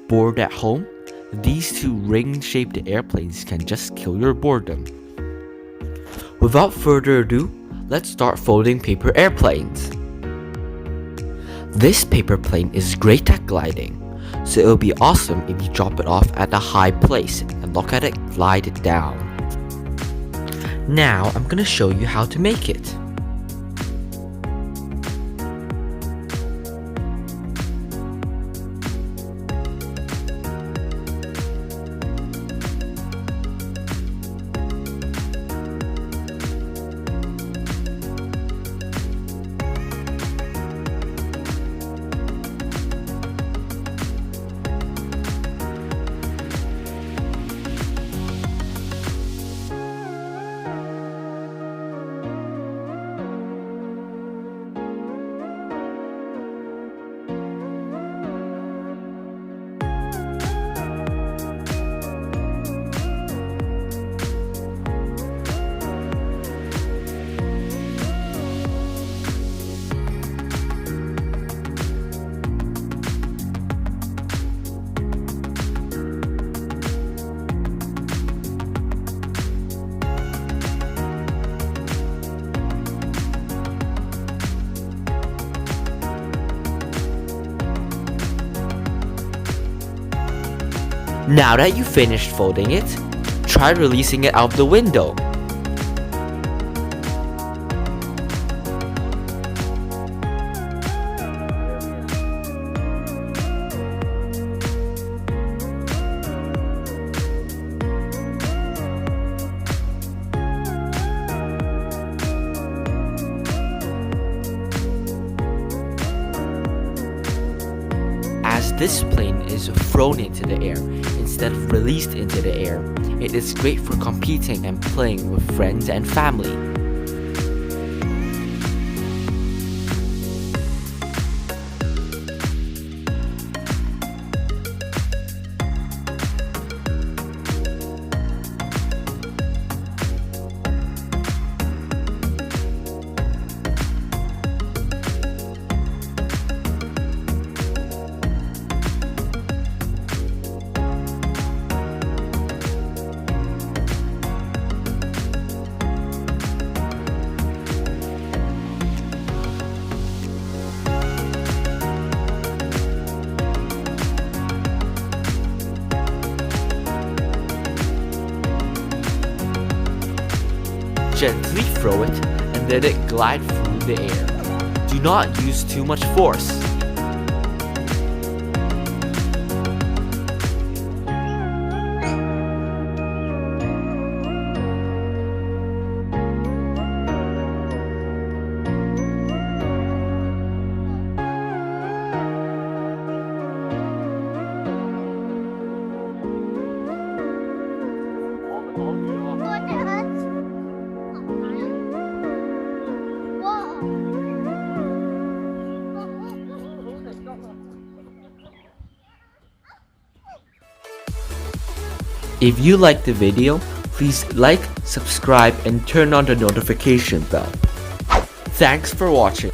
Bored at home? These two ring-shaped airplanes can just kill your boredom. Without further ado, let's start folding paper airplanes. This paper plane is great at gliding, so it'll be awesome if you drop it off at a high place and look at it glide down. Now I'm gonna show you how to make it. Now that you finished folding it, try releasing it out the window. As this plane is thrown into the air instead of released into the air, it is great for competing and playing with friends and family. Gently throw it and let it glide through the air. Do not use too much force. If you liked the video, please like, subscribe, and turn on the notification bell. Thanks for watching.